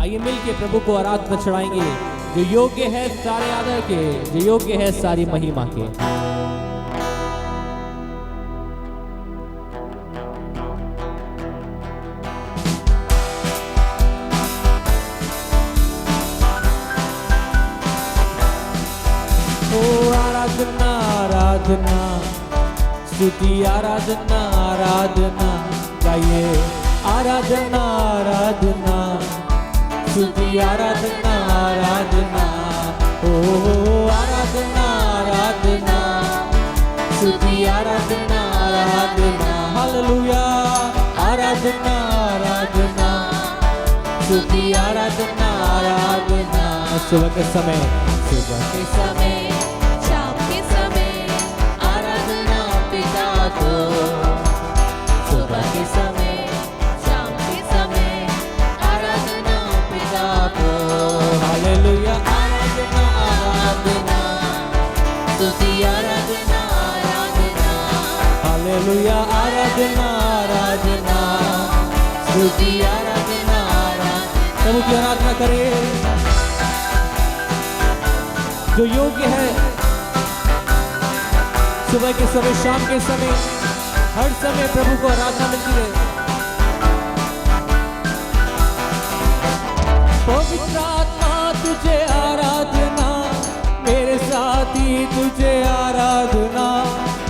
आइए मिलके प्रभु को आराधना चढ़ाएंगे, जो योग्य है सारे आदर के, जो योग्य है सारी महिमा के। ओ आराधना आराधना स्तुति आराधना आराधना गाइए, आराधना आराधना स्तुति आराधना आराधना, ओ आराधना आराधना स्तुति आराधना आराधना, हालेलुया। आराधना आराधना स्तुति आराधना आराधना। सुबह के समय, सुबह के समय, शाम के समय आराधना पिता को, सुबह के समय, शाम के समय आराधना पिता को, हालेलुया। आराधना आराधना स्तुति आराधना आराधना, हालेलुया। आराधना आराधना स्तुति आराधना आराधना। प्रभु की आराधना करें जो योग्य है। सुबह के समय, शाम के समय, हर समय प्रभु को आराधना मिलती है। पवित्र आत्मा तुझे आराधना, मेरे साथी तुझे आराधना।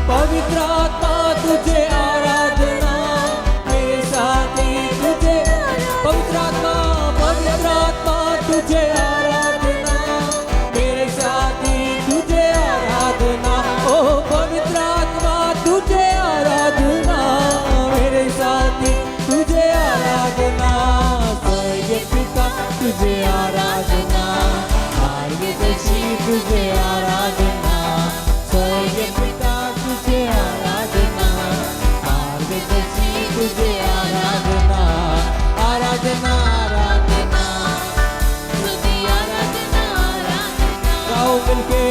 पवित्र आत्मा तुझे आराधना, मेरे साथी तुझे, पवित्र आत्मा तुझे आराधना, मेरे साथी तुझे आराधना। ओ पवित्र आत्मा तुझे आराधना, मेरे साथी तुझे आराधना। स्वर्ग पिता तुझे आराधना, मार्गदर्शी तुझे आराधना। स्वर्ग पिता तुझे आराधना, मार्गदर्शी तुझे आराधना। आराधना आराधना स्तुति आराधना आराधना, गाओ मिलके,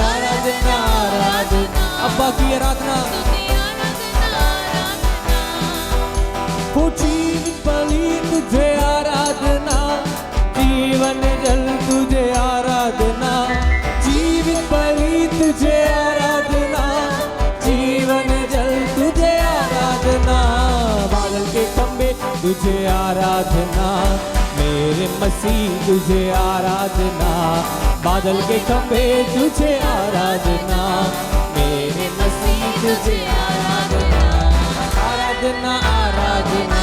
आराधना आराधना। अब्बा की आराधना, स्तुति आराधना आराधना, हो जीवन बलि तुझे आराधना, जीवन जल तुझे आराधना। जीवन बलि तुझे आराधना, जीवन जल तुझे आराधना। बादल के खंबे तुझे आराधना, मेरे मसीह तुझे आराधना। बादल के खंबे तुझे आराधना, मेरे मसीह तुझे आराधना। आराधना आराधना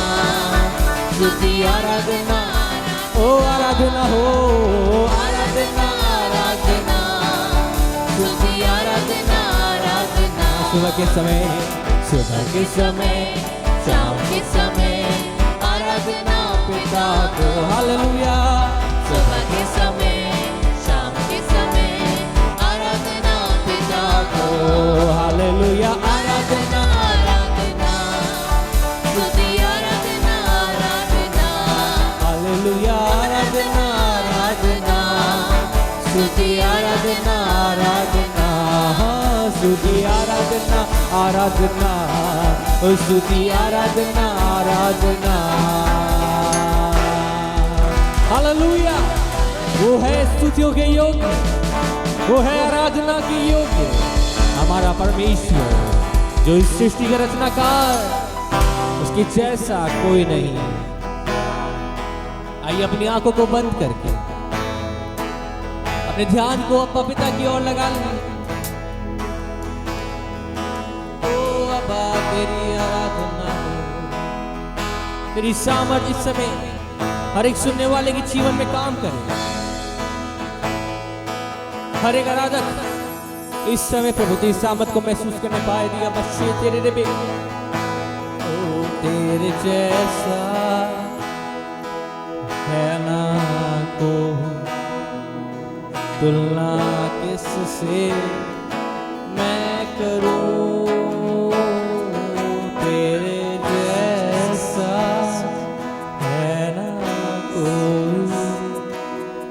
स्तुति आराधना, ओ आराधना हो, आराधना आराधना स्तुति आराधना आराधना। सुबह के समय, सुबह के समय, शाम के समय आराधना पिता को, हालेलुया। सुबह के समय, शाम के समय आराधना पिता को, हालेलुया। आराधना आराधना स्तुति आराधना आराधना, हालेलुया। आराधना आराधना स्तुति आराधना आराधना, स्तुति आराधना आराधना, स्तुति आराधना आराधना। हालेलुया। वो है स्तुतियों के योग्य, वो है आराधना के योग्य, हमारा परमेश्वर, जो इस सृष्टि का रचनाकार, उसकी जैसा कोई नहीं। आइए अपनी आंखों को बंद करके अपने ध्यान को अब्बा पिता की ओर लगा लें। ओ अब्बा तेरी आराधना, तेरी सामर्थ इस समय हर एक सुनने वाले के जीवन में काम करे। हर एक आराधक इस समय प्रभु तेरी सामर्थ को महसूस करने पाए। दिया बच्चे तेरे रे ओ तेरे जैसा है ना को तुलना किससे मैं करूं। तेरे जैसा है ना कोई,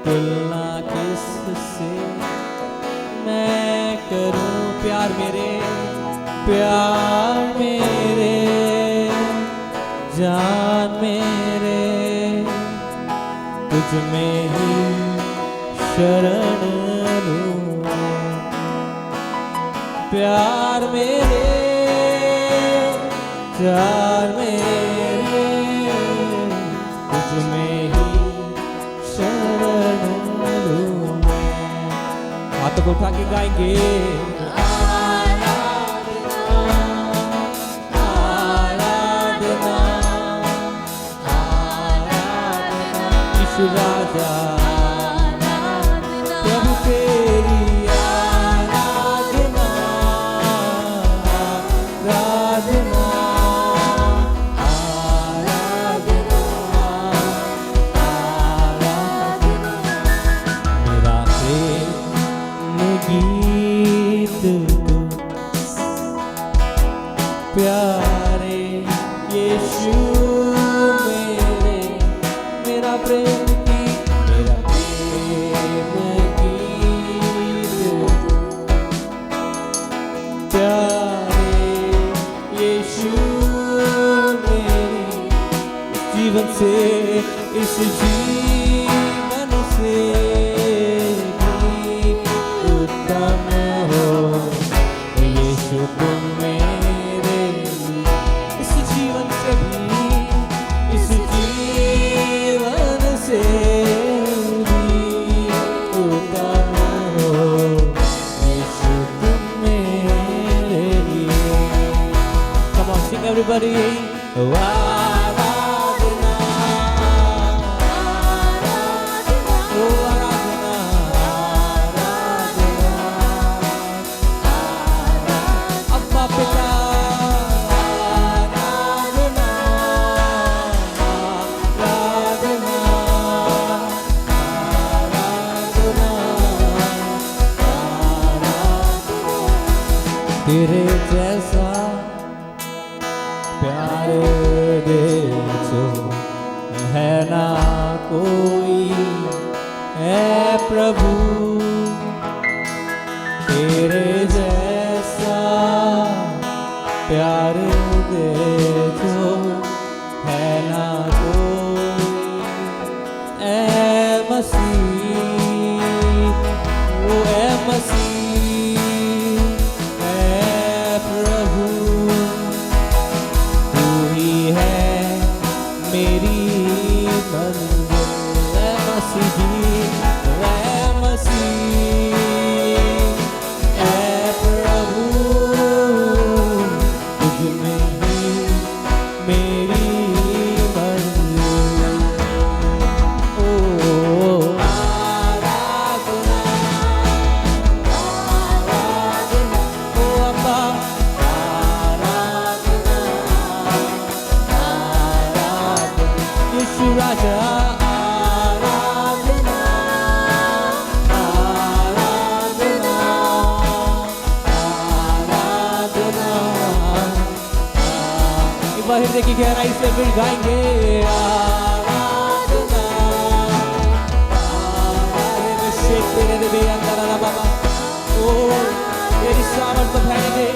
तुलना किससे मैं करूं। प्यार मेरे, प्यार मेरे, जान मेरे, तुझ में ही शरण लूं प्यार मेरे तुझ में ही शरण लूं हाथों को उठा के गाएंगे राजा प्रभु तेरी आराधना आराधना आराधना आराधना मेरा प्रेम गीत तू प्यारे यीशु मेरा प्रेम जीवन से इस जीवन से भी उत्तम हो यीशु तुम मेरे इस जीवन से भी इस जीवन से भी उत्तम हो यीशु तुम मेरे लिए Come on, sing everybody. तेरे जैसा प्यार दे जो है ना कोई है प्रभु तेरे जैसा प्यार दे जो है ना कोई ऐ मसीह ओ ऐ मसीह हृदय की गहराई से फिर गाएंगे आराधना बाबा ओ तेरी सामर्थ फैलेंगे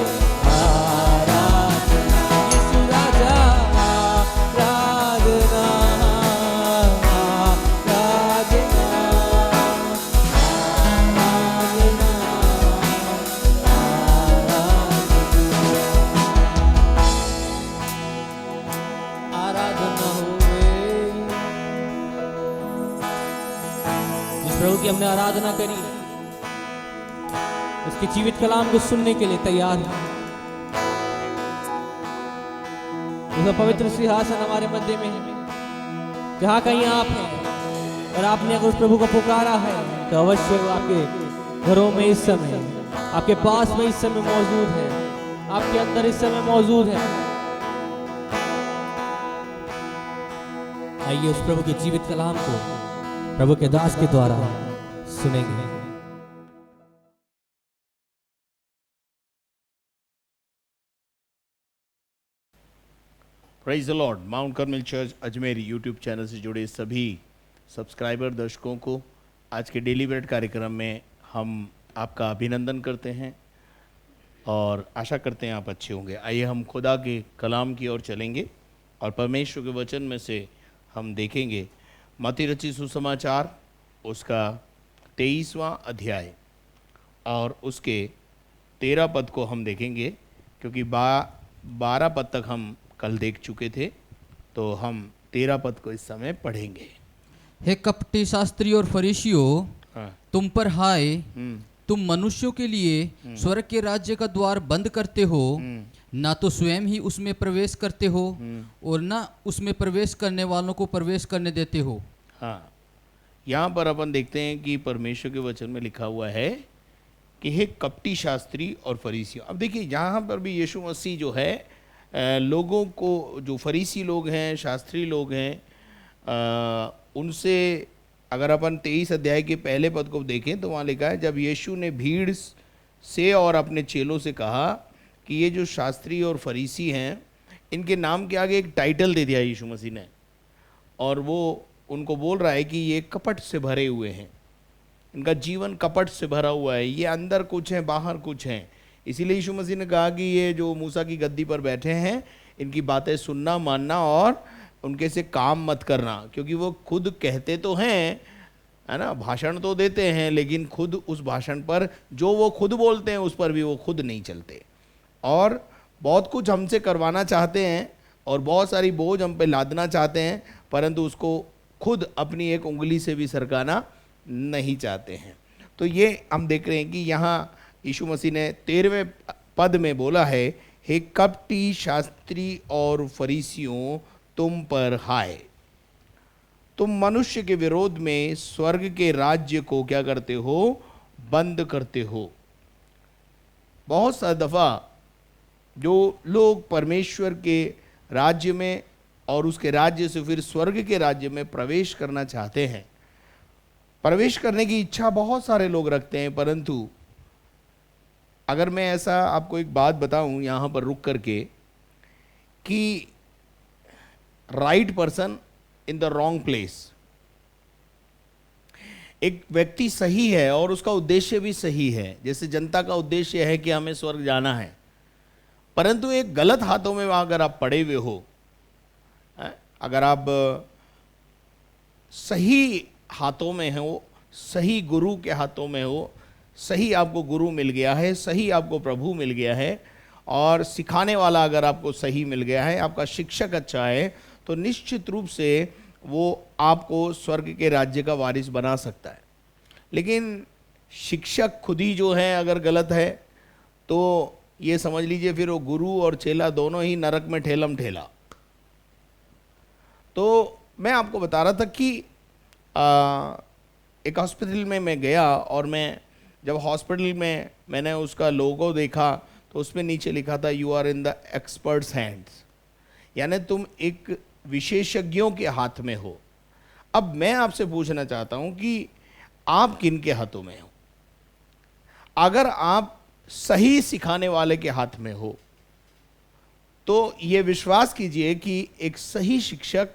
आराधना यीशु राजा आराधना आराधना प्रभु की हमने आराधना करी उसके जीवित कलाम को सुनने के लिए तैयार है उसका पवित्र सिंहासन हमारे मध्य में है जहाँ कहीं आप हैं और आपने अगर उस प्रभु को पुकारा है तो अवश्य वो आपके घरों में इस समय आपके पास में इस समय मौजूद है आपके अंदर इस समय मौजूद है आइए उस प्रभु के जीवित कलाम को प्रभु के दास के द्वारा सुनेंगे praise the Lord. Mount Carmel church Ajmer YouTube channel से जुड़े सभी सब्सक्राइबर दर्शकों को आज के डेली ब्रेड कार्यक्रम में हम आपका अभिनंदन करते हैं और आशा करते हैं आप अच्छे होंगे। आइए हम खुदा के कलाम की ओर चलेंगे और परमेश्वर के वचन में से हम देखेंगे मत्ती रचित सुसमाचार उसका 23वां अध्याय और उसके 13 पद को हम देखेंगे, क्योंकि 12 पद तक हम कल देख चुके थे, तो हम 13 पद को इस समय पढ़ेंगे। हे कपटी शास्त्री और फरीसियों, हाँ। तुम पर हाय, हम्म, तुम मनुष्यों के लिए स्वर्ग के राज्य का द्वार बंद करते हो, ना तो स्वयं ही उसमें प्रवेश करते हो और ना उसमें प्रवेश करने वालों को प्रवेश करने देते हो। हाँ, यहाँ पर अपन देखते हैं कि परमेश्वर के वचन में लिखा हुआ है कि हे कपटी शास्त्री और फरीसियों। अब देखिए यहाँ पर भी यीशु मसीह जो है लोगों को, जो फरीसी लोग हैं, शास्त्री लोग हैं, उनसे अगर अपन 23 अध्याय के पहले पद को देखें तो वहाँ लिखा है, जब यीशु ने भीड़ से और अपने चेलों से कहा कि ये जो शास्त्री और फरीसी हैं, इनके नाम के आगे एक टाइटल दे दिया यीशु मसीह ने, और वो उनको बोल रहा है कि ये कपट से भरे हुए हैं, इनका जीवन कपट से भरा हुआ है, ये अंदर कुछ है बाहर कुछ है। इसीलिए यीशु मसीह ने कहा कि ये जो मूसा की गद्दी पर बैठे हैं, इनकी बातें सुनना मानना और उनके से काम मत करना, क्योंकि वो खुद कहते तो हैं, है ना, भाषण तो देते हैं, लेकिन खुद उस भाषण पर जो वो खुद बोलते हैं उस पर भी वो खुद नहीं चलते, और बहुत कुछ हमसे करवाना चाहते हैं और बहुत सारी बोझ हम पे लादना चाहते हैं, परंतु उसको खुद अपनी एक उंगली से भी सरकाना नहीं चाहते हैं। तो ये हम देख रहे हैं कि यहाँ यीशु मसीह ने 13वें पद में बोला है, हे कपटी शास्त्री और फरीसियों, तुम पर हाय, तुम मनुष्य के विरोध में स्वर्ग के राज्य को क्या करते हो, बंद करते हो। बहुत सा दफ़ा जो लोग परमेश्वर के राज्य में और उसके राज्य से फिर स्वर्ग के राज्य में प्रवेश करना चाहते हैं, प्रवेश करने की इच्छा बहुत सारे लोग रखते हैं, परंतु अगर मैं ऐसा आपको एक बात बताऊं यहाँ पर रुक करके कि right person in the wrong place, एक व्यक्ति सही है और उसका उद्देश्य भी सही है, जैसे जनता का उद्देश्य है कि हमें स्वर्ग जाना है, परंतु एक गलत हाथों में अगर आप पड़े हुए हो, अगर आप सही हाथों में हो, सही गुरु के हाथों में हो, सही आपको गुरु मिल गया है, सही आपको प्रभु मिल गया है, और सिखाने वाला अगर आपको सही मिल गया है, आपका शिक्षक अच्छा है, तो निश्चित रूप से वो आपको स्वर्ग के राज्य का वारिस बना सकता है। लेकिन शिक्षक खुद ही जो है अगर गलत है, तो ये समझ लीजिए फिर वो गुरु और चेला दोनों ही नरक में ठेलम ठेला। तो मैं आपको बता रहा था कि एक हॉस्पिटल में मैं गया, और मैं जब हॉस्पिटल में मैंने उसका लोगो देखा तो उसमें नीचे लिखा था, you are in the experts hands, यानी तुम एक विशेषज्ञों के हाथ में हो। अब मैं आपसे पूछना चाहता हूं कि आप किन के हाथों में हो? अगर आप सही सिखाने वाले के हाथ में हो तो ये विश्वास कीजिए कि एक सही शिक्षक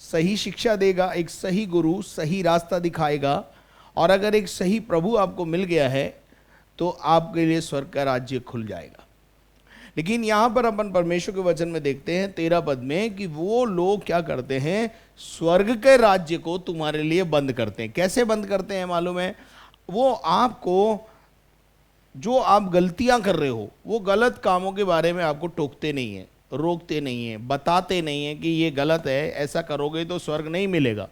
सही शिक्षा देगा, एक सही गुरु सही रास्ता दिखाएगा, और अगर एक सही प्रभु आपको मिल गया है तो आपके लिए स्वर्ग का राज्य खुल जाएगा। लेकिन यहाँ पर अपन परमेश्वर के वचन में देखते हैं 13 पद में कि वो लोग क्या करते हैं, स्वर्ग के राज्य को तुम्हारे लिए बंद करते हैं। कैसे बंद करते हैं मालूम है? वो आपको जो आप गलतियां कर रहे हो, वो गलत कामों के बारे में आपको टोकते नहीं है, रोकते नहीं है, बताते नहीं है कि ये गलत है, ऐसा करोगे तो स्वर्ग नहीं मिलेगा।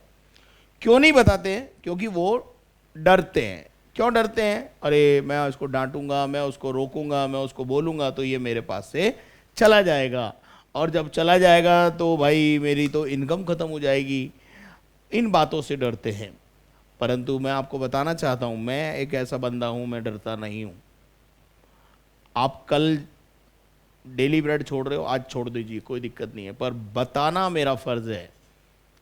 क्यों नहीं बताते हैं? क्योंकि वो डरते हैं। क्यों डरते हैं? अरे मैं उसको डांटूंगा, मैं उसको रोकूंगा, मैं उसको बोलूंगा तो ये मेरे पास से चला जाएगा, और जब चला जाएगा तो भाई मेरी तो इनकम खत्म हो जाएगी। इन बातों से डरते हैं। परंतु मैं आपको बताना चाहता हूं, मैं एक ऐसा बंदा हूं, मैं डरता नहीं हूं। आप कल डेली ब्रेड छोड़ रहे हो, आज छोड़ दीजिए, कोई दिक्कत नहीं है, पर बताना मेरा फर्ज है,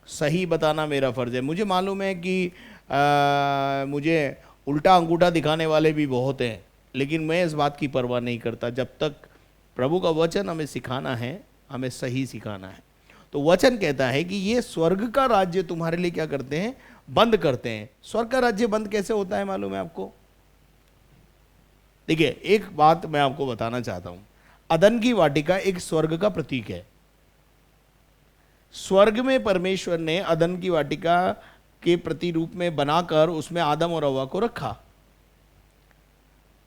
सही बताना मेरा फर्ज है। मुझे मालूम है कि मुझे उल्टा अंगूठा दिखाने वाले भी बहुत हैं, लेकिन मैं इस बात की परवाह नहीं करता। जब तक प्रभु का वचन हमें सिखाना है, हमें सही सिखाना है। तो वचन कहता है कि ये स्वर्ग का राज्य तुम्हारे लिए क्या करते हैं, बंद करते हैं। स्वर्ग का राज्य बंद कैसे होता है मालूम है आपको? देखिए, एक बात मैं आपको बताना चाहता हूं। अदन की वाटिका एक स्वर्ग का प्रतीक है। स्वर्ग में परमेश्वर ने अदन की वाटिका के प्रतिरूप में बनाकर उसमें आदम और हव्वा को रखा।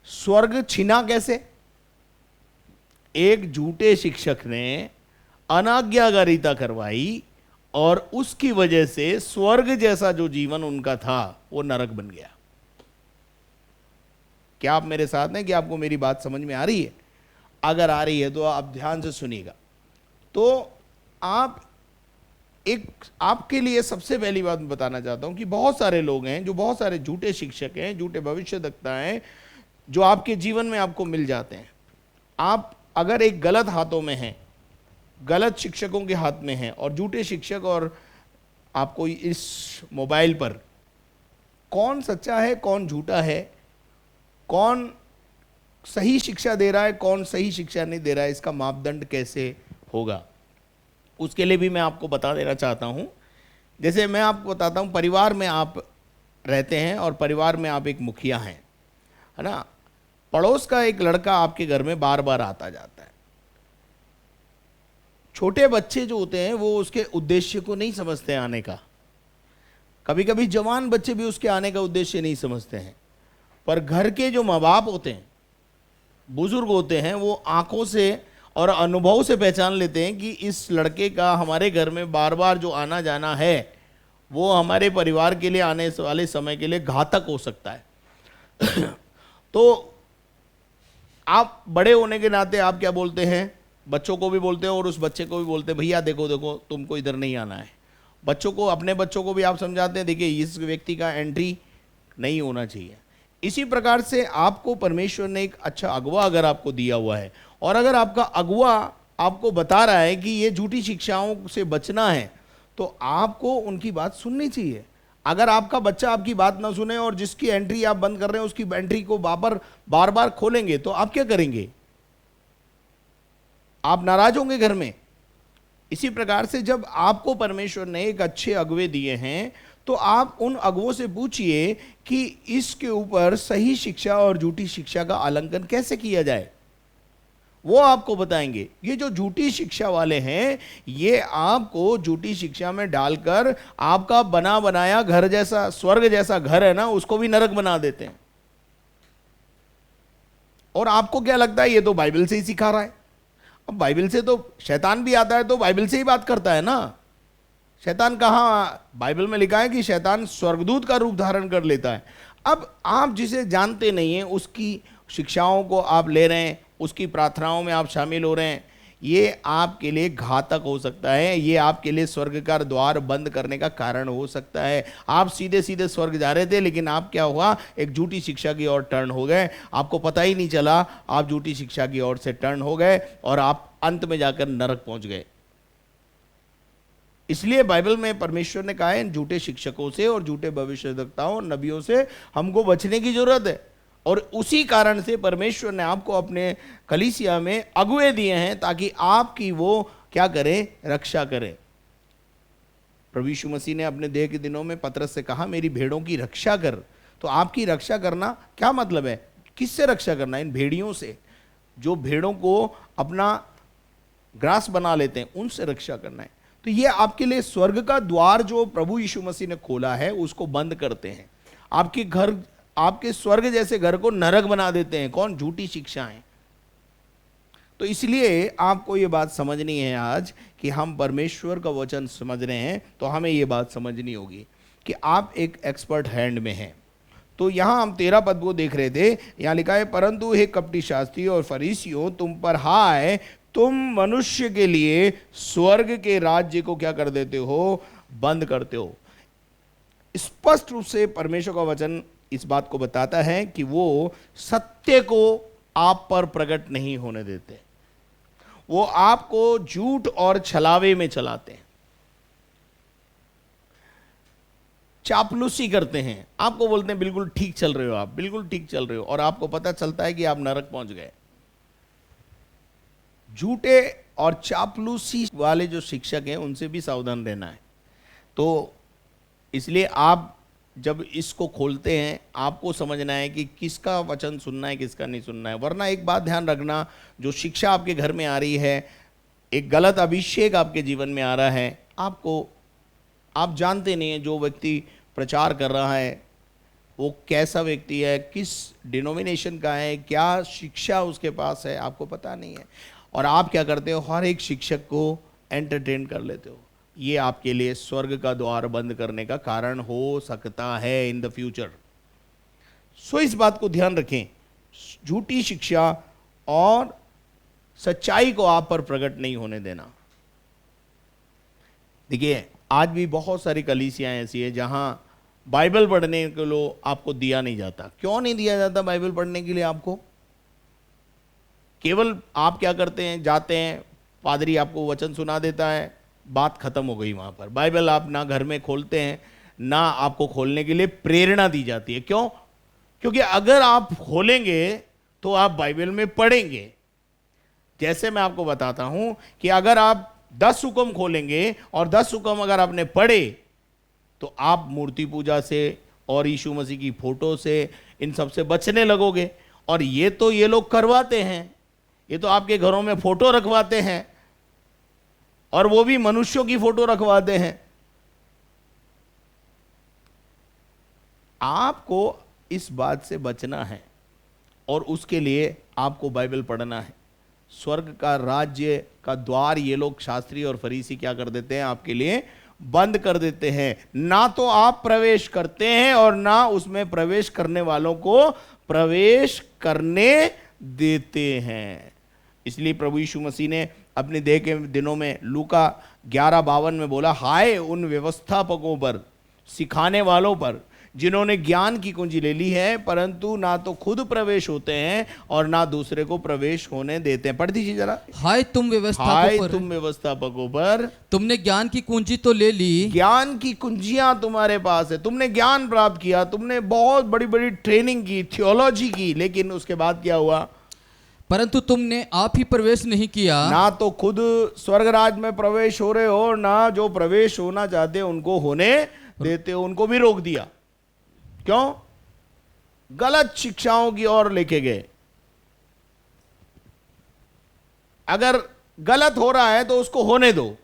स्वर्ग छीना कैसे? एक झूठे शिक्षक ने अनाज्ञाकारिता करवाई और उसकी वजह से स्वर्ग जैसा जो जीवन उनका था वो नरक बन गया। क्या आप मेरे साथ हैं कि आपको मेरी बात समझ में आ रही है? अगर आ रही है तो आप ध्यान से सुनिएगा। तो आपके लिए सबसे पहली बात मैं बताना चाहता हूं कि बहुत सारे लोग हैं, जो बहुत सारे झूठे शिक्षक हैं, झूठे भविष्यद्वक्ता हैं, जो आपके जीवन में आपको मिल जाते हैं। आप अगर एक गलत हाथों में हैं, गलत शिक्षकों के हाथ में हैं और झूठे शिक्षक, और आपको इस मोबाइल पर कौन सच्चा है कौन झूठा है, कौन सही शिक्षा दे रहा है कौन सही शिक्षा नहीं दे रहा है, इसका मापदंड कैसे होगा, उसके लिए भी मैं आपको बता देना चाहता हूं। जैसे मैं आपको बताता हूं, परिवार में आप रहते हैं और परिवार में आप एक मुखिया हैं, है ना। पड़ोस का एक लड़का आपके घर में बार बार आता जाता है। छोटे बच्चे जो होते हैं वो उसके उद्देश्य को नहीं समझते आने का। कभी कभी जवान बच्चे भी उसके आने का उद्देश्य नहीं समझते हैं। पर घर के जो माँ बाप होते हैं, बुजुर्ग होते हैं, वो आंखों से और अनुभव से पहचान लेते हैं कि इस लड़के का हमारे घर में बार बार जो आना जाना है वो हमारे परिवार के लिए आने वाले समय के लिए घातक हो सकता है। तो आप बड़े होने के नाते आप क्या बोलते हैं? बच्चों को भी बोलते हैं और उस बच्चे को भी बोलते हैं, भैया देखो देखो तुमको इधर नहीं आना है। बच्चों को, अपने बच्चों को भी आप समझाते हैं, देखिए इस व्यक्ति का एंट्री नहीं होना चाहिए। इसी प्रकार से आपको परमेश्वर ने एक अच्छा अगुवा अगर आपको दिया हुआ है और अगर आपका अगुवा आपको बता रहा है कि ये झूठी शिक्षाओं से बचना है, तो आपको उनकी बात सुननी चाहिए। अगर आपका बच्चा आपकी बात ना सुने और जिसकी एंट्री आप बंद कर रहे हैं उसकी एंट्री को बार बार खोलेंगे, तो आप क्या करेंगे? आप नाराज होंगे घर में। इसी प्रकार से जब आपको परमेश्वर ने एक अच्छे अगुवे दिए हैं तो आप उन अगुवों से पूछिए कि इसके ऊपर सही शिक्षा और झूठी शिक्षा का आलंकन कैसे किया जाए, वो आपको बताएंगे। ये जो झूठी शिक्षा वाले हैं, ये आपको झूठी शिक्षा में डालकर आपका बना बनाया घर जैसा, स्वर्ग जैसा घर है ना, उसको भी नरक बना देते हैं। और आपको क्या लगता है ये तो बाइबल से ही सिखा रहा है। अब बाइबल से तो शैतान भी आता है तो बाइबल से ही बात करता है ना। शैतान कहाँ? बाइबल में लिखा है कि शैतान स्वर्गदूत का रूप धारण कर लेता है। अब आप जिसे जानते नहीं हैं उसकी शिक्षाओं को आप ले रहे हैं, उसकी प्रार्थनाओं में आप शामिल हो रहे हैं, ये आपके लिए घातक हो सकता है। ये आपके लिए स्वर्ग का द्वार बंद करने का कारण हो सकता है। आप सीधे सीधे स्वर्ग जा रहे थे, लेकिन आप क्या हुआ, एक झूठी शिक्षा की ओर टर्न हो गए। आपको पता ही नहीं चला, आप झूठी शिक्षा की ओर से टर्न हो गए और आप अंत में जाकर नरक पहुंच गए। इसलिए बाइबल में परमेश्वर ने कहा है झूठे शिक्षकों से और झूठे भविष्यद्वक्ताओं, नबियों से हमको बचने की जरूरत है। और उसी कारण से परमेश्वर ने आपको अपने कलीसिया में अगुवे दिए हैं ताकि आपकी वो क्या करें, रक्षा करें। प्रभु यीशु मसीह ने अपने देह के दिनों में पतरस से कहा मेरी भेड़ों की रक्षा कर। तो आपकी रक्षा करना क्या मतलब है? किससे रक्षा करना? इन भेड़ियों से, जो भेड़ों को अपना ग्रास बना लेते हैं, उनसे रक्षा करना है। तो ये आपके लिए स्वर्ग का द्वार जो प्रभु यीशु मसीह ने खोला है उसको बंद करते हैं। आपके घर, आपके स्वर्ग जैसे घर को नरक बना देते हैं। कौन? झूठी शिक्षाएं। तो इसलिए आपको ये बात समझनी है आज कि हम परमेश्वर का वचन समझ रहे हैं, तो हमें ये बात समझनी होगी कि आप एक एक्सपर्ट हैंड में हैं। तो यहाँ हम 13 पद को देख रहे थे, यहाँ लिखा है परंतु हे कपटी शास्त्री और फरीसियों, तुम पर हाय, तुम मनुष्य के लिए स्वर्ग के राज्य को क्या कर देते हो? बंद करते हो। स्पष्ट रूप से परमेश्वर का वचन इस बात को बताता है कि वो सत्य को आप पर प्रकट नहीं होने देते। वो आपको झूठ और छलावे में चलाते हैं, चापलूसी करते हैं। आपको बोलते हैं बिल्कुल ठीक चल रहे हो, आप बिल्कुल ठीक चल रहे हो, और आपको पता चलता है कि आप नरक पहुंच गए। झूठे और चापलूसी वाले जो शिक्षक हैं उनसे भी सावधान रहना है। तो इसलिए आप जब इसको खोलते हैं आपको समझना है कि किसका वचन सुनना है, किसका नहीं सुनना है। वरना एक बात ध्यान रखना, जो शिक्षा आपके घर में आ रही है, एक गलत अभिषेक आपके जीवन में आ रहा है, आप जानते नहीं हैं, जो व्यक्ति प्रचार कर रहा है वो कैसा व्यक्ति है, किस डिनोमिनेशन का है, क्या शिक्षा उसके पास है, आपको पता नहीं है। और आप क्या करते हो, हर एक शिक्षक को एंटरटेन कर लेते हो। ये आपके लिए स्वर्ग का द्वार बंद करने का कारण हो सकता है इन द फ्यूचर। सो इस बात को ध्यान रखें, झूठी शिक्षा और सच्चाई को आप पर प्रकट नहीं होने देना। देखिए आज भी बहुत सारी कलीसियां ऐसी है जहां बाइबल पढ़ने के लिए आपको दिया नहीं जाता। क्यों नहीं दिया जाता बाइबल पढ़ने के लिए आपको? केवल आप क्या करते हैं, जाते हैं, पादरी आपको वचन सुना देता है, बात खत्म हो गई वहां पर। बाइबल आप ना घर में खोलते हैं, ना आपको खोलने के लिए प्रेरणा दी जाती है। क्यों? क्योंकि अगर आप खोलेंगे तो आप बाइबल में पढ़ेंगे। जैसे मैं आपको बताता हूं कि अगर आप 10 हुक्म खोलेंगे और 10 हुक्म अगर आपने पढ़े तो आप मूर्ति पूजा से और यीशु मसीह की फोटो से, इन सब से बचने लगोगे। और ये लोग करवाते हैं, ये तो आपके घरों में फोटो रखवाते हैं, और वो भी मनुष्यों की फोटो रखवाते हैं। आपको इस बात से बचना है और उसके लिए आपको बाइबल पढ़ना है। स्वर्ग का राज्य का द्वार ये लोग शास्त्री और फरीसी क्या कर देते हैं, आपके लिए बंद कर देते हैं। ना तो आप प्रवेश करते हैं और ना उसमें प्रवेश करने वालों को प्रवेश करने देते हैं। इसलिए प्रभु यीशु मसीह ने अपने देह के दिनों में लूका 11:52 में बोला, हाय उन व्यवस्थापकों पर, सिखाने वालों पर, जिन्होंने ज्ञान की कुंजी ले ली है परंतु ना तो खुद प्रवेश होते हैं और ना दूसरे को प्रवेश होने देते हैं। पढ़ दीजिए जरा। हाय तुम व्यवस्थापकों पर, तुमने ज्ञान की कुंजी तो ले ली, ज्ञान की कुंजियां तुम्हारे पास है, तुमने ज्ञान प्राप्त किया, तुमने बहुत बड़ी बड़ी ट्रेनिंग की, थियोलॉजी की, लेकिन उसके बाद क्या हुआ? परंतु तुमने आप ही प्रवेश नहीं किया। ना तो खुद स्वर्ग राज में प्रवेश हो रहे हो, ना जो प्रवेश होना चाहते उनको होने देते हो, उनको भी रोक दिया। क्यों? गलत शिक्षाओं की ओर लेके गए। अगर गलत हो रहा है तो उसको होने दो।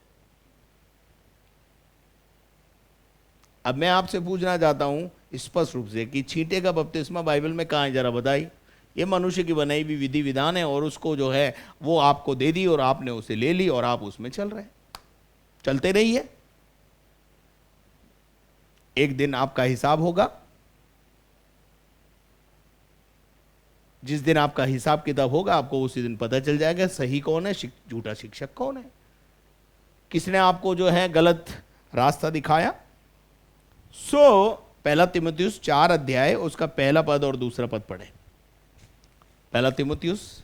अब मैं आपसे पूछना चाहता हूं स्पष्ट रूप से कि छींटे का बपतिस्मा बाइबल में कहां है, जरा बताइए। ये मनुष्य की बनाई हुई विधि विधान है और उसको जो है वो आपको दे दी और आपने उसे ले ली और आप उसमें चल रहे हैं। चलते रहिए, एक दिन आपका हिसाब होगा। जिस दिन आपका हिसाब किताब होगा आपको उसी दिन पता चल जाएगा सही कौन है, झूठा शिक्षक कौन है, किसने आपको जो है गलत रास्ता दिखाया। पहला तीमुथियुस 4 अध्याय उसका पहला पद और दूसरा पद पढ़े। पहला तीमुथियुस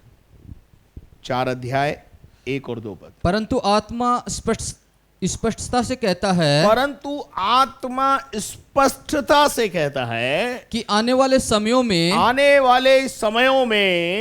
4 अध्याय 1 और 2 पद। परंतु आत्मा स्पष्टता से कहता है, परंतु आत्मा स्पष्टता से कहता है कि आने वाले समयों में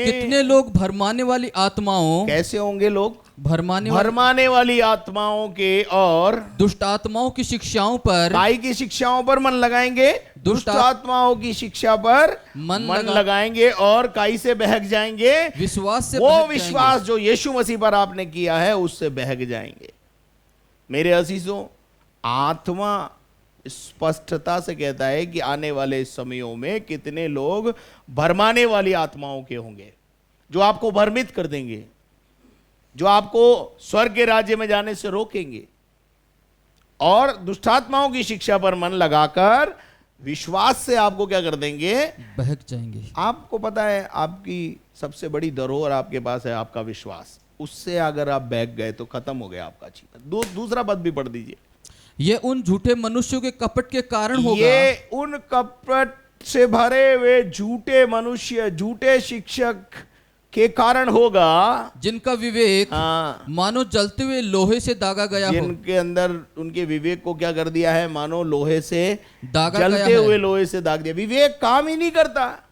कितने लोग भरमाने वाली आत्माओं, कैसे होंगे लोग? भरमाने वाली आत्माओं के और दुष्ट आत्माओं की शिक्षाओं पर, काई की शिक्षाओं पर मन लगाएंगे, दुष्ट आत्माओं की शिक्षा पर मन लगाएंगे और काई से बहक जाएंगे, विश्वास से वो विश्वास जो यीशु मसीह पर आपने किया है उससे बहक जाएंगे। मेरे अजीजों, आत्मा स्पष्टता से कहता है कि आने वाले समयों में कितने लोग भरमाने वाली आत्माओं के होंगे, जो आपको भ्रमित कर देंगे, जो आपको स्वर्ग के राज्य में जाने से रोकेंगे और दुष्टात्माओं की शिक्षा पर मन लगाकर विश्वास से आपको क्या कर देंगे? बहक जाएंगे। आपको पता है आपकी सबसे बड़ी धरोहर आपके पास है आपका विश्वास। उससे अगर आप बहक गए तो खत्म हो गया आपका जीवन। दूसरा पद भी पढ़ दीजिए। ये उन झूठे मनुष्यों के कपट के कारण होगा, ये उन कपट से भरे हुए झूठे मनुष्य, झूठे शिक्षक के कारण होगा, जिनका विवेक मानो जलते हुए लोहे से दागा गया हो। जिनके अंदर उनके विवेक को क्या कर दिया है? मानो लोहे से दागा जलते हुए लोहे से दाग दिया। विवेक काम ही नहीं करता।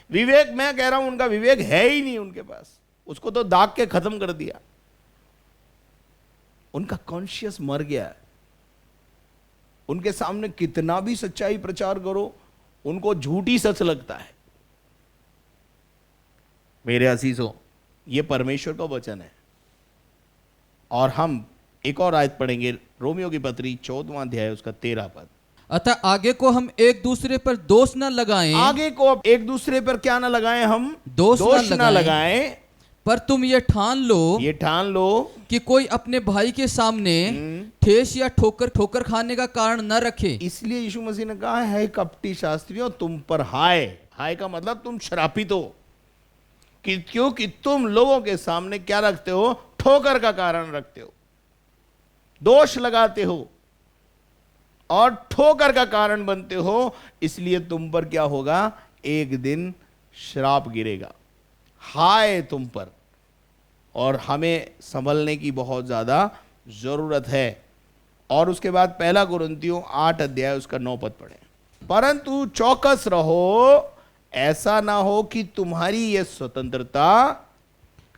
विवेक, मैं कह रहा हूं उनका विवेक है ही नहीं उनके पास, उसको तो दाग के खत्म कर दिया। उनका कॉन्शियस मर गया। उनके सामने कितना भी सच्चाई प्रचार करो उनको झूठी सच लगता है। मेरे अजीजों, यह परमेश्वर का वचन है। और हम एक और आयत पढ़ेंगे, रोमियो की पत्री 14वां अध्याय उसका 13 पद। अतः आगे को हम एक दूसरे पर दोष न लगाएं, आगे को अब एक दूसरे पर क्या ना लगाएं, हम दोष न ना लगाएं। लगाएं। पर तुम ये ठान लो ये ठान लो कि कोई अपने भाई के सामने ठेस या ठोकर खाने का कारण न रखे। इसलिए यीशु मसीह ने कहा है, कपटी शास्त्रियों तुम पर हाय। हाय का मतलब तुम श्रापित हो, कि क्योंकि तुम लोगों के सामने क्या रखते हो, ठोकर का कारण रखते हो, दोष लगाते हो और ठोकर का कारण बनते हो। इसलिए तुम पर क्या होगा, एक दिन श्राप गिरेगा। हाय तुम पर। और हमें संभलने की बहुत ज्यादा जरूरत है। और उसके बाद पहला कुरिन्थियों 8 अध्याय उसका 9 पद पढ़े। परंतु चौकस रहो, ऐसा ना हो कि तुम्हारी यह स्वतंत्रता,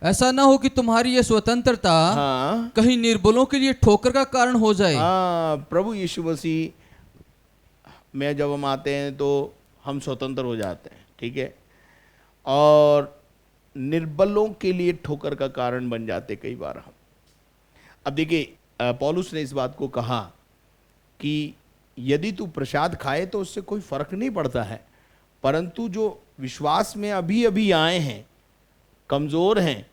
ऐसा ना हो कि तुम्हारी ये स्वतंत्रता हाँ कहीं निर्बलों के लिए ठोकर का कारण हो जाए। हाँ, प्रभु यीशु मसीह में जब हम आते हैं तो हम स्वतंत्र हो जाते हैं, ठीक है, और निर्बलों के लिए ठोकर का कारण बन जाते कई बार हम। अब देखिए, पौलुस ने इस बात को कहा कि यदि तू प्रसाद खाए तो उससे कोई फर्क नहीं पड़ता है, परंतु जो विश्वास में अभी अभी आए हैं, कमज़ोर हैं,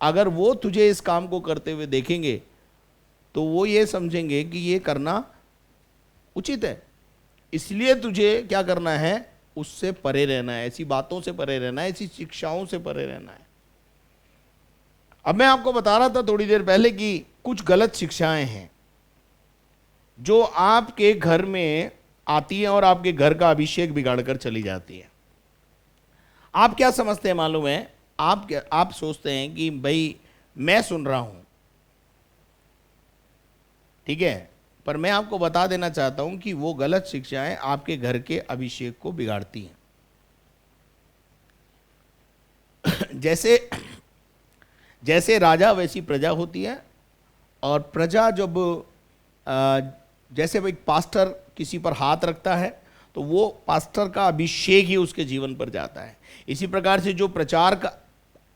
अगर वो तुझे इस काम को करते हुए देखेंगे तो वो ये समझेंगे कि ये करना उचित है। इसलिए तुझे क्या करना है, उससे परे रहना है, ऐसी बातों से परे रहना है, ऐसी शिक्षाओं से परे रहना है। अब मैं आपको बता रहा था थोड़ी देर पहले कि कुछ गलत शिक्षाएं हैं जो आपके घर में आती हैं और आपके घर का अभिषेक बिगाड़कर चली जाती है। आप क्या समझते हैं मालूम है, आप सोचते हैं कि भाई मैं सुन रहा हूं, ठीक है, पर मैं आपको बता देना चाहता हूं कि वो गलत शिक्षाएं आपके घर के अभिषेक को बिगाड़ती हैं। जैसे राजा वैसी प्रजा होती है, और प्रजा जब जैसे एक पास्टर किसी पर हाथ रखता है तो वो पास्टर का अभिषेक ही उसके जीवन पर जाता है। इसी प्रकार से जो प्रचारक का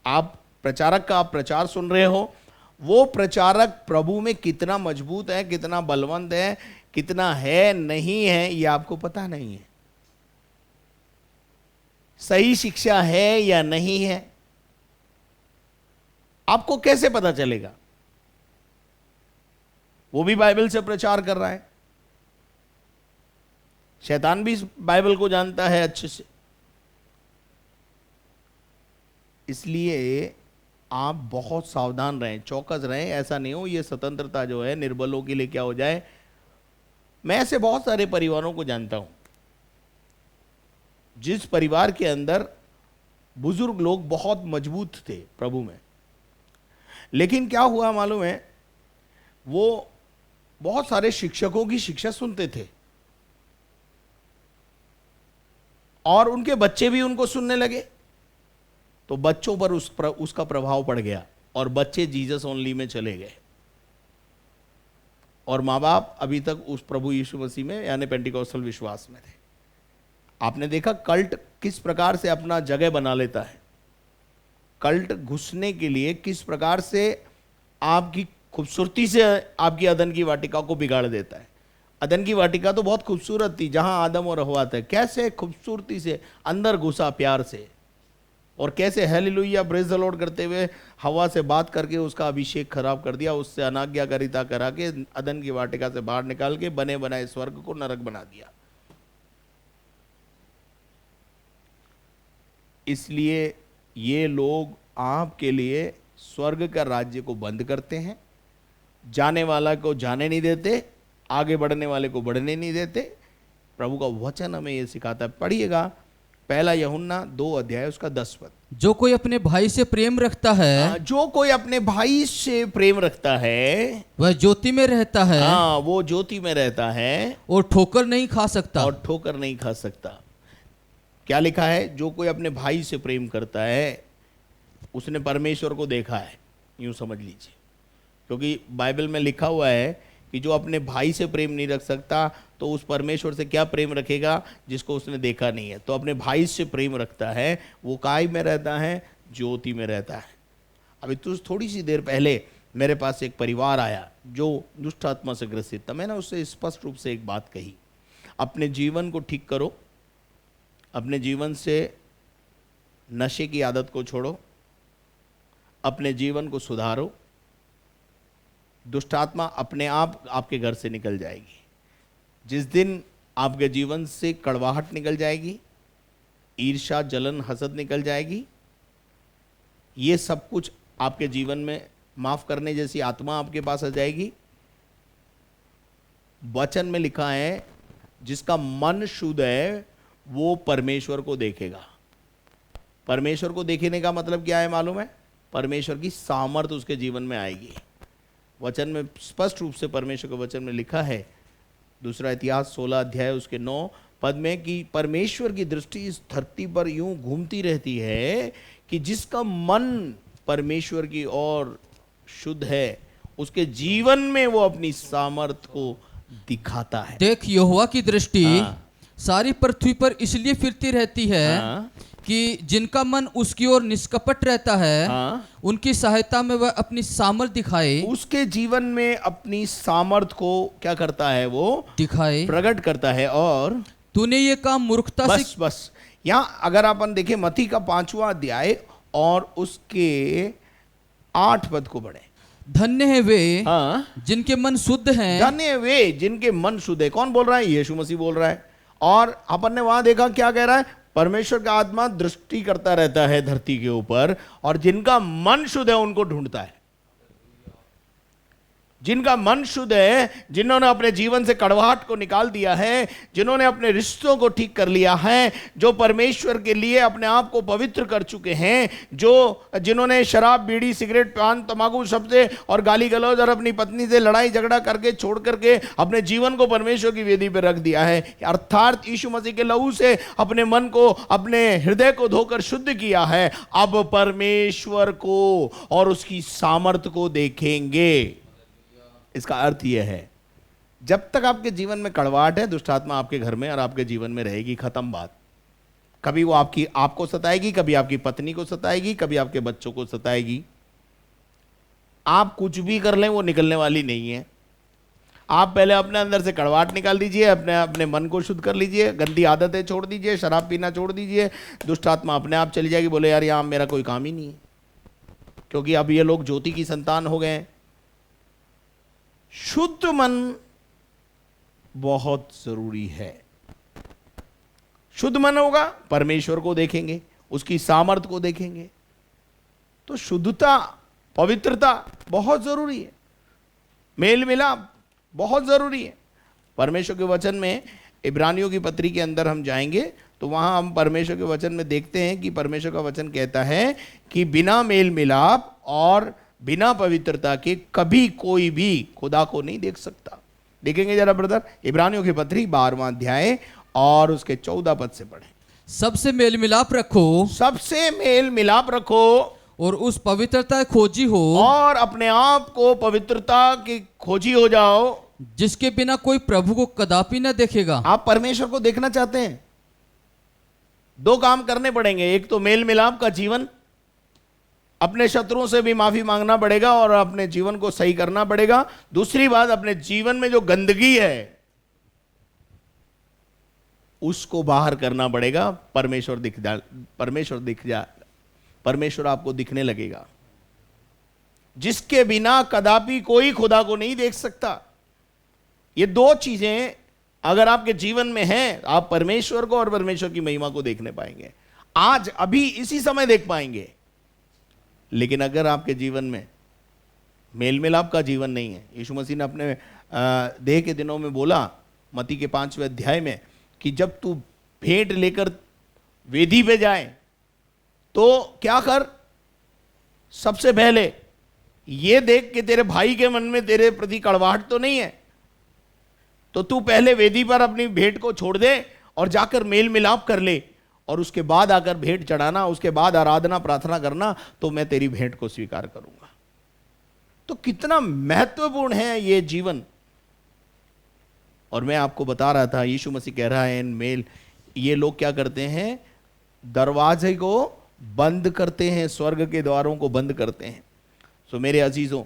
आप प्रचार सुन रहे हो, वो प्रचारक प्रभु में कितना मजबूत है, कितना बलवंत है, कितना है नहीं है, ये आपको पता नहीं है। सही शिक्षा है या नहीं है, आपको कैसे पता चलेगा? वो भी बाइबल से प्रचार कर रहा है, शैतान भी बाइबल को जानता है अच्छे से। इसलिए आप बहुत सावधान रहें, चौकस रहें, ऐसा नहीं हो ये स्वतंत्रता जो है निर्बलों के लिए क्या हो जाए। मैं ऐसे बहुत सारे परिवारों को जानता हूं जिस परिवार के अंदर बुजुर्ग लोग बहुत मजबूत थे प्रभु में, लेकिन क्या हुआ मालूम है, वो बहुत सारे शिक्षकों की शिक्षा सुनते थे और उनके बच्चे भी उनको सुनने लगे, तो बच्चों पर उसका प्रभाव पड़ गया और बच्चे जीसस ओनली में चले गए, और माँ बाप अभी तक उस प्रभु यीशु मसीह में यानी पेंटिकॉस्टल विश्वास में थे। आपने देखा कल्ट किस प्रकार से अपना जगह बना लेता है, कल्ट घुसने के लिए किस प्रकार से आपकी खूबसूरती से आपकी अदन की वाटिका को बिगाड़ देता है। अदन की वाटिका तो बहुत खूबसूरत थी जहां आदम और हव्वा थे, कैसे खूबसूरती से अंदर घुसा प्यार से, और कैसे हालेलुया प्रेज द लॉर्ड करते हुए हव्वा से बात करके उसका अभिषेक खराब कर दिया, उससे अनाज्ञाकारिता करा के अदन की वाटिका से बाहर निकाल के बने बनाए स्वर्ग को नरक बना दिया। इसलिए ये लोग आपके लिए स्वर्ग का राज्य को बंद करते हैं, जाने वाला को जाने नहीं देते, आगे बढ़ने वाले को बढ़ने नहीं देते। प्रभु का वचन हमें ये सिखाता है। पढ़िएगा पहला यूहन्ना 2 अध्याय उसका 10 पद। जो कोई अपने भाई से प्रेम रखता है, जो कोई अपने भाई से प्रेम रखता है, वह ज्योति में रहता है, हाँ वो ज्योति में रहता है और ठोकर नहीं खा सकता। और ठोकर नहीं खा सकता। क्या लिखा है? जो कोई अपने भाई से प्रेम करता है उसने परमेश्वर को देखा है, यूं समझ लीजिए, क्योंकि बाइबल में लिखा हुआ है कि जो अपने भाई से प्रेम नहीं रख सकता तो उस परमेश्वर से क्या प्रेम रखेगा जिसको उसने देखा नहीं है। तो अपने भाई से प्रेम रखता है, वो काय में रहता है? ज्योति में रहता है। अभी तो थोड़ी सी देर पहले मेरे पास एक परिवार आया जो दुष्ट आत्मा से ग्रसित था। मैंने उससे स्पष्ट रूप से एक बात कही, अपने जीवन को ठीक करो, अपने जीवन से नशे की आदत को छोड़ो, अपने जीवन को सुधारो। दुष्ट आत्मा अपने आप आपके घर से निकल जाएगी। जिस दिन आपके जीवन से कड़वाहट निकल जाएगी, ईर्ष्या, जलन, हसद निकल जाएगी, ये सब कुछ आपके जीवन में माफ करने जैसी आत्मा आपके पास आ जाएगी। वचन में लिखा है जिसका मन शुद्ध है वो परमेश्वर को देखेगा। परमेश्वर को देखने का मतलब क्या है मालूम है? परमेश्वर की सामर्थ उसके जीवन में आएगी। वचन में स्पष्ट रूप से परमेश्वर के वचन में लिखा है, दूसरा इतिहास 16 अध्याय उसके 9 पद में, कि परमेश्वर की दृष्टि इस धरती पर यूं घूमती रहती है कि जिसका मन परमेश्वर की ओर शुद्ध है उसके जीवन में वो अपनी सामर्थ को दिखाता है। देख, यहोवा की दृष्टि हाँ। सारी पृथ्वी पर इसलिए फिरती रहती है हाँ। कि जिनका मन उसकी ओर निष्कपट रहता है, हाँ। उनकी सहायता में वह अपनी सामर्थ दिखाए, उसके जीवन में अपनी सामर्थ को क्या करता है? वो दिखाए। प्रकट करता है। और तूने ये काम मूर्खता से बस यहाँ अगर अपन देखें मत्ती का 5वां अध्याय और उसके 8 पद को पढ़े। धन्य है वे हाँ, जिनके मन शुद्ध हैं। धन्य है वे जिनके मन शुद्ध है। कौन बोल रहा है? यीशु मसीह बोल रहा है। और अपन ने वहां देखा क्या कह रहा है? परमेश्वर का आत्मा दृष्टि करता रहता है धरती के ऊपर, और जिनका मन शुद्ध है उनको ढूंढता है। जिनका मन शुद्ध है, जिन्होंने अपने जीवन से कड़वाहट को निकाल दिया है, जिन्होंने अपने रिश्तों को ठीक कर लिया है, जो परमेश्वर के लिए अपने आप को पवित्र कर चुके हैं, जिन्होंने शराब, बीड़ी, सिगरेट, पान, तंबाकू सबसे और गाली गलौज और अपनी पत्नी से लड़ाई झगड़ा करके छोड़ करके अपने जीवन को परमेश्वर की वेदी पर रख दिया है, अर्थात यीशु मसीह के लहू से अपने मन को, अपने हृदय को धोकर शुद्ध किया है, अब परमेश्वर को और उसकी सामर्थ को देखेंगे। इसका अर्थ यह है, जब तक आपके जीवन में कड़वाहट है, दुष्ट आत्मा आपके घर में और आपके जीवन में रहेगी। खत्म बात। कभी वो आपको सताएगी, कभी आपकी पत्नी को सताएगी, कभी आपके बच्चों को सताएगी। आप कुछ भी कर लें वो निकलने वाली नहीं है। आप पहले अपने अंदर से कड़वाहट निकाल दीजिए, अपने मन को शुद्ध कर लीजिए, गंदी आदतें छोड़ दीजिए, शराब पीना छोड़ दीजिए, दुष्ट आत्मा अपने आप चली जाएगी। बोले यार यहाँ मेरा कोई काम ही नहीं है, क्योंकि अब ये लोग ज्योति की संतान हो गए हैं। शुद्ध मन बहुत जरूरी है। शुद्ध मन होगा, परमेश्वर को देखेंगे, उसकी सामर्थ को देखेंगे। तो शुद्धता, पवित्रता बहुत जरूरी है। मेल मिलाप बहुत जरूरी है। परमेश्वर के वचन में इब्रानियों की पत्री के अंदर हम जाएंगे तो वहां हम परमेश्वर के वचन में देखते हैं कि परमेश्वर का वचन कहता है कि बिना मेल मिलाप और बिना पवित्रता के कभी कोई भी खुदा को नहीं देख सकता। देखेंगे जरा ब्रदर, इब्रानियों की पत्री 12वां अध्याय और उसके 14 पद से पढ़ें। सबसे मेल मिलाप रखो, सबसे मेल मिलाप रखो और उस पवित्रता खोजी हो, और अपने आप को पवित्रता की खोजी हो जाओ, जिसके बिना कोई प्रभु को कदापि न देखेगा। आप परमेश्वर को देखना चाहते हैं, दो काम करने पड़ेंगे। एक तो मेल मिलाप का जीवन, अपने शत्रुओं से भी माफी मांगना पड़ेगा और अपने जीवन को सही करना पड़ेगा। दूसरी बात, अपने जीवन में जो गंदगी है उसको बाहर करना पड़ेगा। परमेश्वर आपको दिखने लगेगा। जिसके बिना कदापि कोई खुदा को नहीं देख सकता। ये दो चीजें अगर आपके जीवन में हैं, आप परमेश्वर को और परमेश्वर की महिमा को देखने पाएंगे। आज अभी इसी समय देख पाएंगे। लेकिन अगर आपके जीवन में मेल मिलाप का जीवन नहीं है, यीशु मसीह ने अपने देह के दिनों में बोला मत्ती के 5वें अध्याय में कि जब तू भेंट लेकर वेदी पे जाए तो क्या कर, सबसे पहले ये देख कि तेरे भाई के मन में तेरे प्रति कड़वाहट तो नहीं है, तो तू पहले वेदी पर अपनी भेंट को छोड़ दे और जाकर मेल मिलाप कर ले, और उसके बाद आकर भेंट चढ़ाना, उसके बाद आराधना प्रार्थना करना, तो मैं तेरी भेंट को स्वीकार करूंगा। तो कितना महत्वपूर्ण है ये जीवन। और मैं आपको बता रहा था, यीशु मसीह कह रहा है ये लोग क्या करते हैं, दरवाजे को बंद करते हैं, स्वर्ग के द्वारों को बंद करते हैं। सो मेरे अजीजों,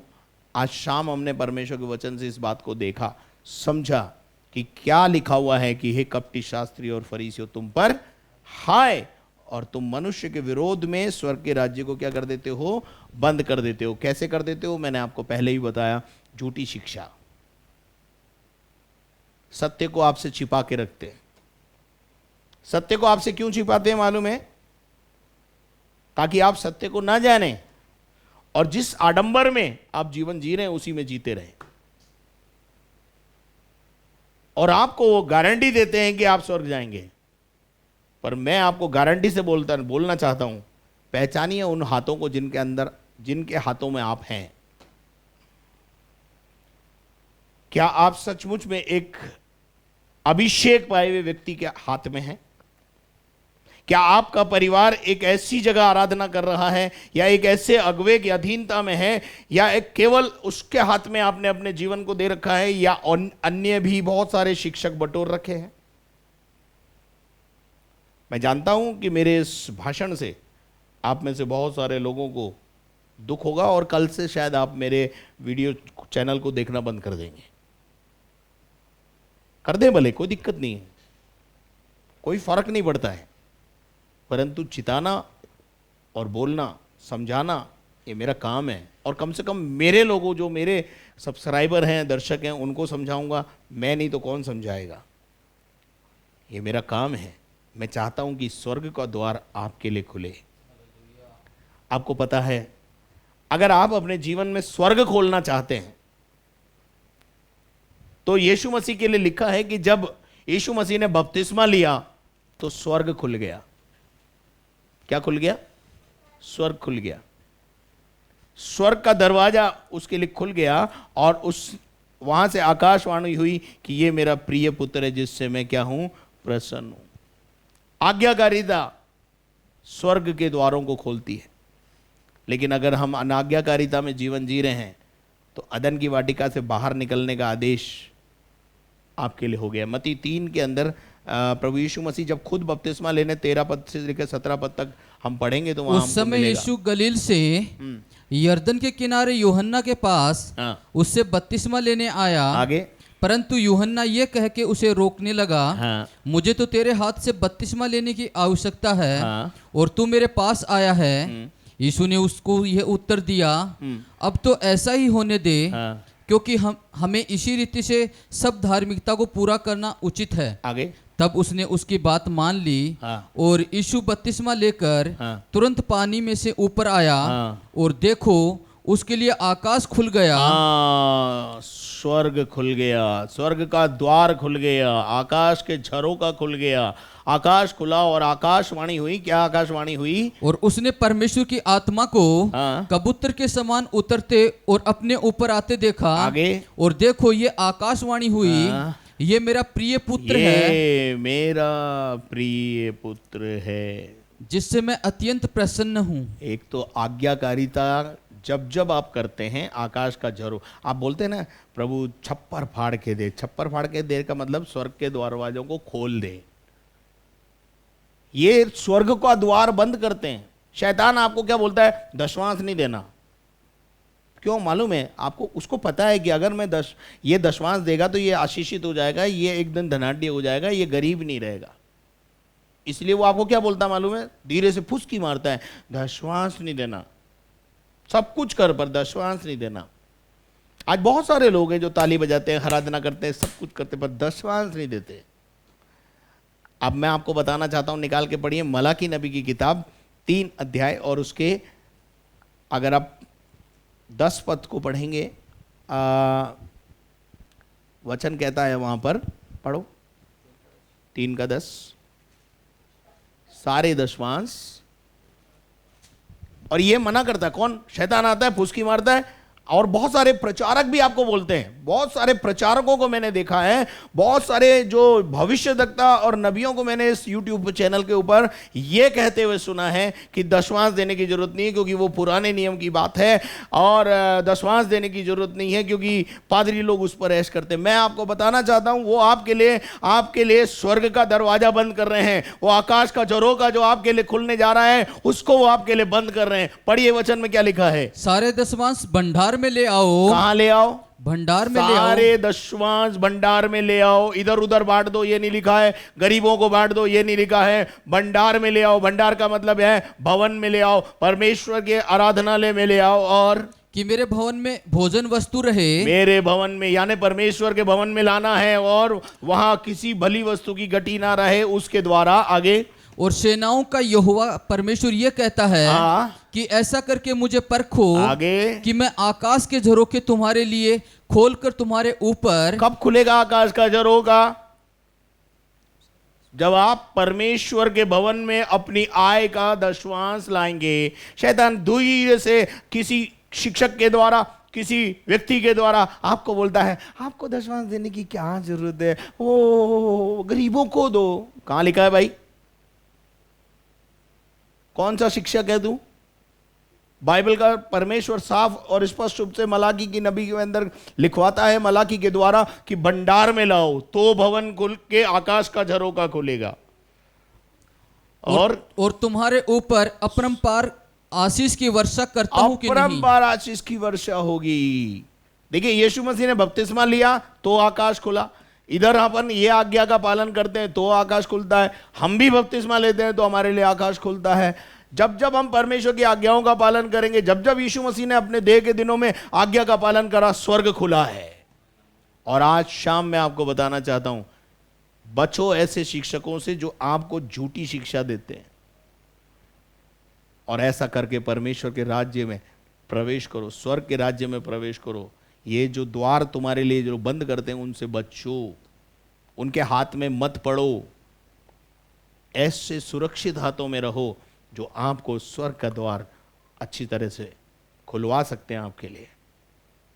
आज शाम हमने परमेश्वर के वचन से इस बात को देखा, समझा कि क्या लिखा हुआ है कि हे कपटी शास्त्री और फरीसियों तुम पर हाय, और तुम मनुष्य के विरोध में स्वर्ग के राज्य को क्या कर देते हो? बंद कर देते हो। कैसे कर देते हो? मैंने आपको पहले ही बताया, झूठी शिक्षा, सत्य को आपसे छिपा के रखते हैं। सत्य को आपसे क्यों छिपाते हैं मालूम है? ताकि आप सत्य को ना जाने और जिस आडंबर में आप जीवन जी रहे हैं उसी में जीते रहे। और आपको वो गारंटी देते हैं कि आप स्वर्ग जाएंगे, पर मैं आपको गारंटी से बोलना चाहता हूं, पहचानिए उन हाथों को जिनके हाथों में आप हैं। क्या आप सचमुच में एक अभिषेक पाए हुए व्यक्ति के हाथ में हैं? क्या आपका परिवार एक ऐसी जगह आराधना कर रहा है, या एक ऐसे अगुवे की अधीनता में है, या एक केवल उसके हाथ में आपने अपने जीवन को दे रखा है, या अन्य भी बहुत सारे शिक्षक बटोर रखे हैं? मैं जानता हूं कि मेरे इस भाषण से आप में से बहुत सारे लोगों को दुख होगा, और कल से शायद आप मेरे वीडियो चैनल को देखना बंद कर देंगे। कर दें भले, कोई दिक्कत नहीं है, कोई फर्क नहीं पड़ता है, परंतु चिताना और बोलना, समझाना, ये मेरा काम है। और कम से कम मेरे लोगों, जो मेरे सब्सक्राइबर हैं, दर्शक हैं, उनको समझाऊंगा, मैं नहीं तो कौन समझाएगा? ये मेरा काम है। मैं चाहता हूं कि स्वर्ग का द्वार आपके लिए खुले। आपको पता है, अगर आप अपने जीवन में स्वर्ग खोलना चाहते हैं तो यीशु मसीह के लिए लिखा है कि जब यीशु मसीह ने बपतिस्मा लिया तो स्वर्ग खुल गया। क्या खुल गया? स्वर्ग खुल गया। स्वर्ग का दरवाजा उसके लिए खुल गया, और वहां से आकाशवाणी हुई कि ये मेरा प्रिय पुत्र है जिससे मैं क्या हूं? प्रसन्न हूं। आज्ञाकारिता स्वर्ग के द्वारों को खोलती है, लेकिन अगर हम अनाज्ञाकारिता में जीवन जी रहे हैं तो अदन की वाटिका से बाहर निकलने का आदेश आपके लिए हो गया। मत्ती 3 के अंदर प्रभु यीशु मसीह जब खुद बपतिस्मा लेने 13 पद से लेकर 17 पद तक हम पढ़ेंगे तो वहां उस समय यीशु गलील से यरदन के किनारे यूहन्ना के पास उससे बपतिस्मा लेने आया। आगे, परंतु यूहन्ना ये कह के उसे रोकने लगा, हाँ, मुझे तो तेरे हाथ से बपतिस्मा लेने की आवश्यकता है, हाँ, और तू मेरे पास आया है। यीशु ने उसको यह उत्तर दिया, अब तो ऐसा ही होने दे, हाँ, क्योंकि हमें इसी रीति से सब धार्मिकता को पूरा करना उचित है। आगे, तब उसने उसकी बात मान ली, हाँ, और यीशु बपतिस्मा लेकर हाँ, तुरंत पानी में से ऊपर आया, हाँ, और देखो उसके लिए आकाश खुल गया। स्वर्ग खुल गया, स्वर्ग का द्वार खुल गया, आकाश के झरोका खुल गया, आकाश खुला और आकाशवाणी हुई। क्या आकाशवाणी हुई? और उसने परमेश्वर की आत्मा को हाँ, कबूतर के समान उतरते और अपने ऊपर आते देखा। आगे, और देखो ये आकाशवाणी हुई, हाँ, ये मेरा प्रिय पुत्र है, ये मेरा प्रिय पुत्र है जिससे मैं अत्यंत प्रसन्न हूँ। एक तो आज्ञाकारिता जब आप करते हैं, आकाश का झरो, आप बोलते हैं ना प्रभु छप्पर फाड़ के दे। छप्पर फाड़ के दे का मतलब स्वर्ग के दरवाजों को खोल दे। ये स्वर्ग का द्वार बंद करते हैं। शैतान आपको क्या बोलता है? दशवांश नहीं देना। क्यों मालूम है आपको? उसको पता है कि अगर मैं ये दशवांश देगा तो ये आशीषित हो जाएगा, ये एक दिन धनाढ्य हो जाएगा, ये गरीब नहीं रहेगा। इसलिए वो आपको क्या बोलता मालूम है? धीरे से फुसकी मारता है, दशवांश नहीं देना, सब कुछ कर पर दशवांश नहीं देना। आज बहुत सारे लोग हैं जो ताली बजाते हैं, आराधना करते हैं, सब कुछ करते हैं, पर दशवांश नहीं देते। अब मैं आपको बताना चाहता हूं, निकाल के पढ़िए मलाकी नबी की किताब 3 अध्याय, और उसके अगर आप 10 पद को पढ़ेंगे, वचन कहता है वहां पर, पढ़ो 3 का 10, सारे दशवांश। और ये मना करता है कौन? शैतान आता है, फुसकी मारता है। और बहुत सारे प्रचारक भी आपको बोलते हैं, बहुत सारे प्रचारकों को मैंने देखा है, बहुत सारे जो भविष्यवक्ता और नबियों को मैंने इस YouTube चैनल के ऊपर ये कहते हुए सुना है कि दशवांश देने की जरूरत नहीं है क्योंकि वो पुराने नियम की बात है, और दशवांश देने की जरूरत नहीं है क्योंकि पादरी लोग उस पर ऐश करते हैं। मैं आपको बताना चाहता हूं, वो आपके लिए स्वर्ग का दरवाजा बंद कर रहे हैं। वो आकाश का झरोका जो आपके लिए खुलने जा रहा है, उसको वो आपके लिए बंद कर रहे हैं। पढ़िए वचन में क्या लिखा है? सारे दशवांश भंडार भंडार में ले आओ, कहां ले आओ? भंडार में ले आओ। सारे दशवांश भंडार में ले आओ। इधर उधर बांट दो ये नहीं लिखा है, गरीबों को बांट दो ये नहीं लिखा है, भंडार में ले आओ। भंडार का मतलब है भवन में ले आओ, परमेश्वर के आराधनालय में ले आओ, और कि मेरे भवन में भोजन वस्तु रहे। मेरे भवन में यानी परमेश्वर के भवन में लाना है, और वहां किसी भली वस्तु की गटी ना रहे, उसके द्वारा आगे। और सेनाओं का यहोवा परमेश्वर ये कहता है कि ऐसा करके मुझे परखो, आगे कि मैं आकाश के झरोखे तुम्हारे लिए खोलकर तुम्हारे ऊपर। कब खुलेगा आकाश का झरोखा? जब आप परमेश्वर के भवन में अपनी आय का दशवांश लाएंगे। शैतान धीरे से किसी शिक्षक के द्वारा, किसी व्यक्ति के द्वारा आपको बोलता है आपको दशवांश देने की क्या जरूरत है, ओ गरीबों को दो। कहां लिखा है भाई? कौन सा शिक्षक है तू? बाइबल का परमेश्वर साफ और स्पष्ट रूप से मलाकी की नबी के अंदर लिखवाता है, मलाकी के द्वारा, कि भंडार में लाओ तो भवन खुल के आकाश का झरोखा खुलेगा, और तुम्हारे ऊपर अपरंपार आशीष की वर्षा करता हूं कि नहीं। अपरंपार आशीष की वर्षा होगी। देखिए, यीशु मसीह ने बपतिस्मा लिया तो आकाश खुला। इधर अपन ये आज्ञा का पालन करते हैं तो आकाश खुलता है। हम भी बपतिस्मा लेते हैं तो हमारे लिए आकाश खुलता है। जब जब हम परमेश्वर की आज्ञाओं का पालन करेंगे, जब जब यीशु मसीह ने अपने देह के दिनों में आज्ञा का पालन करा, स्वर्ग खुला है। और आज शाम मैं आपको बताना चाहता हूं, बचो ऐसे शिक्षकों से जो आपको झूठी शिक्षा देते हैं, और ऐसा करके परमेश्वर के राज्य में प्रवेश करो, स्वर्ग के राज्य में प्रवेश करो। ये जो द्वार तुम्हारे लिए जो बंद करते हैं उनसे बचो, उनके हाथ में मत पड़ो। ऐसे सुरक्षित हाथों में रहो जो आपको स्वर्ग का द्वार अच्छी तरह से खुलवा सकते हैं आपके लिए।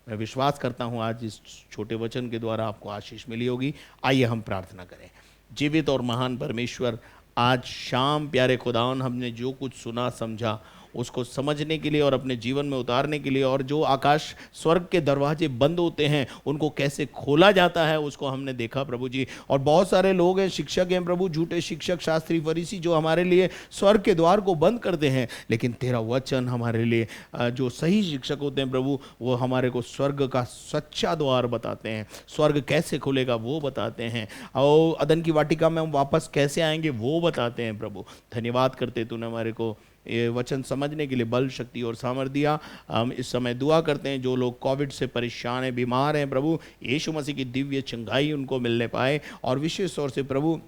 मैं विश्वास करता हूं आज इस छोटे वचन के द्वारा आपको आशीष मिली होगी। आइए हम प्रार्थना करें। जीवित और महान परमेश्वर, आज शाम प्यारे खुदावन हमने जो कुछ सुना समझा उसको समझने के लिए और अपने जीवन में उतारने के लिए, और जो आकाश स्वर्ग के दरवाजे बंद होते हैं उनको कैसे खोला जाता है उसको हमने देखा प्रभु जी। और बहुत सारे लोग हैं, शिक्षक हैं प्रभु, झूठे शिक्षक, शास्त्री, फरीसी, जो हमारे लिए स्वर्ग के द्वार को बंद करते हैं। लेकिन तेरा वचन हमारे लिए जो सही शिक्षक होते हैं प्रभु, वो हमारे को स्वर्ग का सच्चा द्वार बताते हैं। स्वर्ग कैसे खुलेगा वो बताते हैं, और अदन की वाटिका में हम वापस कैसे आएंगे वो बताते हैं प्रभु। धन्यवाद करते तूने हमारे को ये वचन समझने के लिए बल, शक्ति और सामर्थ्य दिया। हम इस समय दुआ करते हैं जो लोग कोविड से परेशान हैं, बीमार हैं प्रभु, यीशु मसीह की दिव्य चंगाई उनको मिलने पाए। और विशेष तौर से प्रभु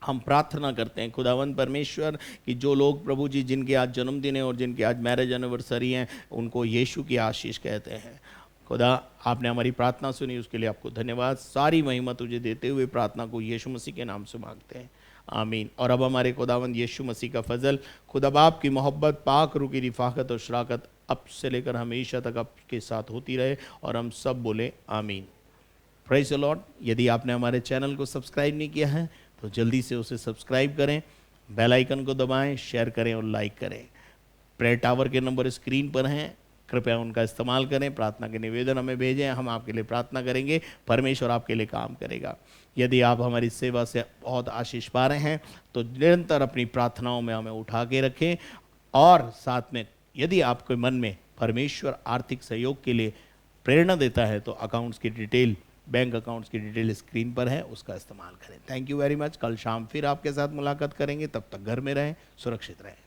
हम प्रार्थना करते हैं खुदावंद परमेश्वर कि जो लोग प्रभु जी जिनके आज जन्मदिन है और जिनके आज मैरिज एनिवर्सरी हैं, उनको यीशु की आशीष कहते हैं। खुदा, आपने हमारी प्रार्थना सुनी, उसके लिए आपको धन्यवाद। सारी महिमा तुझे देते हुए प्रार्थना को यीशु मसीह के नाम से मांगते हैं, आमीन। और अब हमारे खुदावंद यीशु मसीह का फजल, खुदा बाप की मोहब्बत, पाक रूह की रिफाकत और शराकत अब से लेकर हमेशा तक आपके साथ होती रहे, और हम सब बोले आमीन। Praise the Lord. यदि आपने हमारे चैनल को सब्सक्राइब नहीं किया है तो जल्दी से उसे सब्सक्राइब करें, बेल आइकन को दबाएं, शेयर करें और लाइक करें। प्रेयर टावर के नंबर स्क्रीन पर हैं, कृपया उनका इस्तेमाल करें। प्रार्थना के निवेदन हमें भेजें, हम आपके लिए प्रार्थना करेंगे, परमेश्वर आपके लिए काम करेगा। यदि आप हमारी सेवा से बहुत आशीष पा रहे हैं तो निरंतर अपनी प्रार्थनाओं में हमें उठा के रखें, और साथ में यदि आपके मन में परमेश्वर आर्थिक सहयोग के लिए प्रेरणा देता है तो अकाउंट्स की डिटेल, बैंक अकाउंट्स की डिटेल स्क्रीन पर है, उसका इस्तेमाल करें। Thank you very much. कल शाम फिर आपके साथ मुलाकात करेंगे, तब तक घर में रहें, सुरक्षित रहें।